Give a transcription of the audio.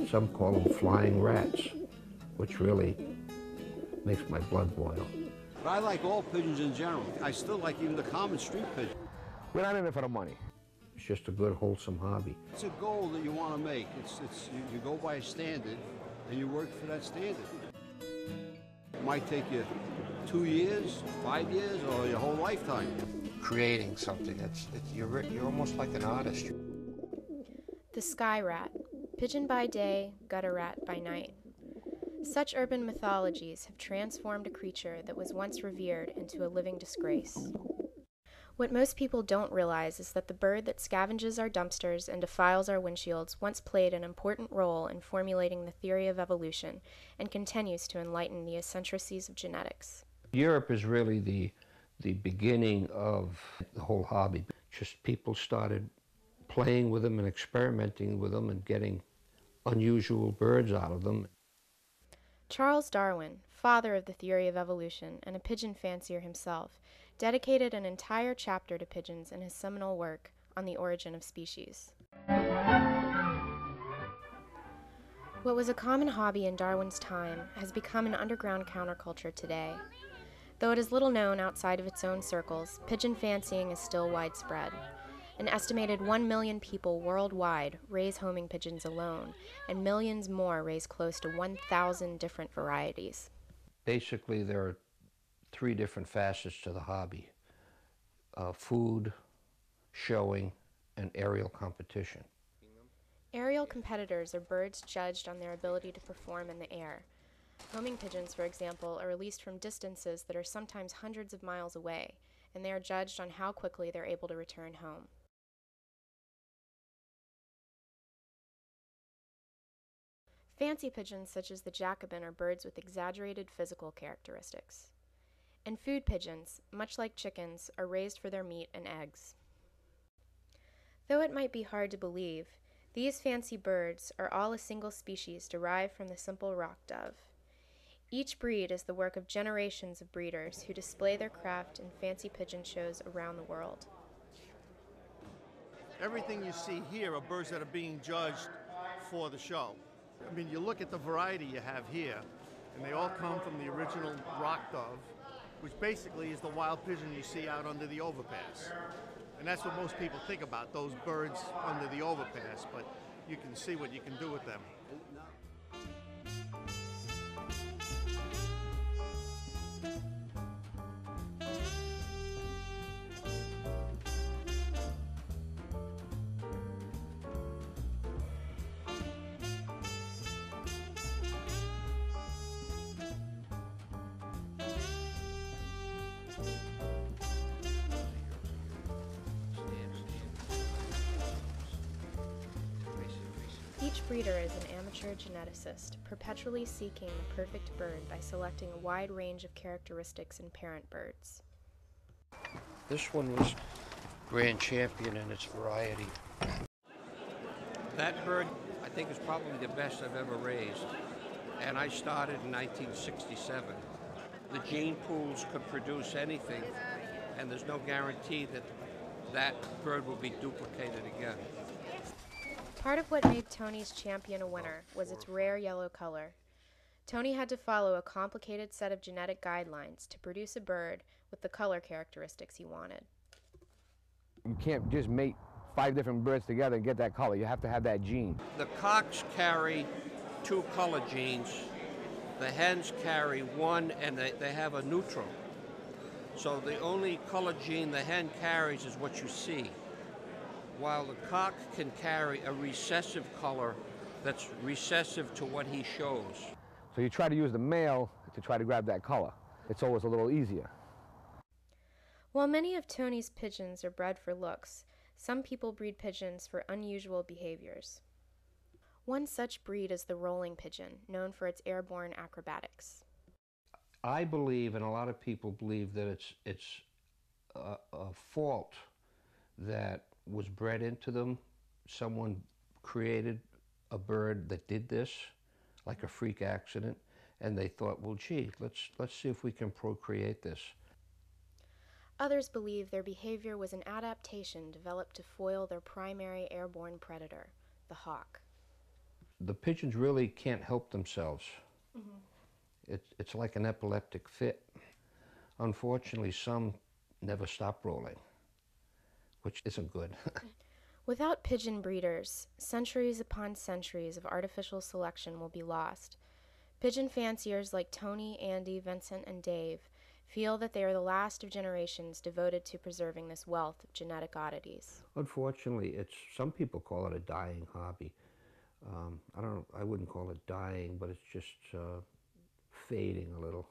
Some call them flying rats, which really makes my blood boil. But I like all pigeons in general. I still like even the common street pigeon. We're not in it for the money. It's just a good, wholesome hobby. It's a goal that you want to make. You go by a standard, and you work for that standard. It might take you 2 years, 5 years, or your whole lifetime. Creating something, you're almost like an artist. The sky rat, pigeon by day, gutter rat by night. Such urban mythologies have transformed a creature that was once revered into a living disgrace. What most people don't realize is that the bird that scavenges our dumpsters and defiles our windshields once played an important role in formulating the theory of evolution and continues to enlighten the eccentricities of genetics. Europe is really the beginning of the whole hobby. Just people started playing with them and experimenting with them and getting unusual birds out of them. Charles Darwin, father of the theory of evolution and a pigeon fancier himself, dedicated an entire chapter to pigeons in his seminal work on the origin of species. What was a common hobby in Darwin's time has become an underground counterculture today. Though it is little known outside of its own circles, pigeon fancying is still widespread. An estimated 1 million people worldwide raise homing pigeons alone, and millions more raise close to 1,000 different varieties. Basically, there are 3 different facets to the hobby: food, showing, and aerial competition. Aerial competitors are birds judged on their ability to perform in the air. Homing pigeons, for example, are released from distances that are sometimes hundreds of miles away, and they are judged on how quickly they're able to return home. Fancy pigeons such as the Jacobin are birds with exaggerated physical characteristics. And food pigeons, much like chickens, are raised for their meat and eggs. Though it might be hard to believe, these fancy birds are all a single species derived from the simple rock dove. Each breed is the work of generations of breeders who display their craft in fancy pigeon shows around the world. Everything you see here are birds that are being judged for the show. I mean, you look at the variety you have here, and they all come from the original rock dove, which basically is the wild pigeon you see out under the overpass. And that's what most people think about, those birds under the overpass, but you can see what you can do with them. Each breeder is an amateur geneticist, perpetually seeking the perfect bird by selecting a wide range of characteristics in parent birds. This one was grand champion in its variety. That bird, I think, is probably the best I've ever raised. And I started in 1967. The gene pools could produce anything, and there's no guarantee that that bird will be duplicated again. Part of what made Tony's champion a winner was its rare yellow color. Tony had to follow a complicated set of genetic guidelines to produce a bird with the color characteristics he wanted. You can't just mate 5 different birds together and get that color. You have to have that gene. The cocks carry 2 color genes. The hens carry 1, and they have a neutral. So the only color gene the hen carries is what you see, while the cock can carry a recessive color that's recessive to what he shows. So you try to use the male to try to grab that color. It's always a little easier. While many of Tony's pigeons are bred for looks, some people breed pigeons for unusual behaviors. One such breed is the rolling pigeon, known for its airborne acrobatics. I believe, and a lot of people believe, that it's a fault that was bred into them. Someone created a bird that did this, like a freak accident, and they thought, well, gee, let's see if we can procreate this. Others believe their behavior was an adaptation developed to foil their primary airborne predator, the hawk. The pigeons really can't help themselves. It's like an epileptic fit. Unfortunately, some never stop rolling, which isn't good. Without pigeon breeders, centuries upon centuries of artificial selection will be lost. Pigeon fanciers like Tony, Andy, Vincent, and Dave feel that they are the last of generations devoted to preserving this wealth of genetic oddities. Unfortunately, some people call it a dying hobby. I wouldn't call it dying, but it's just fading a little.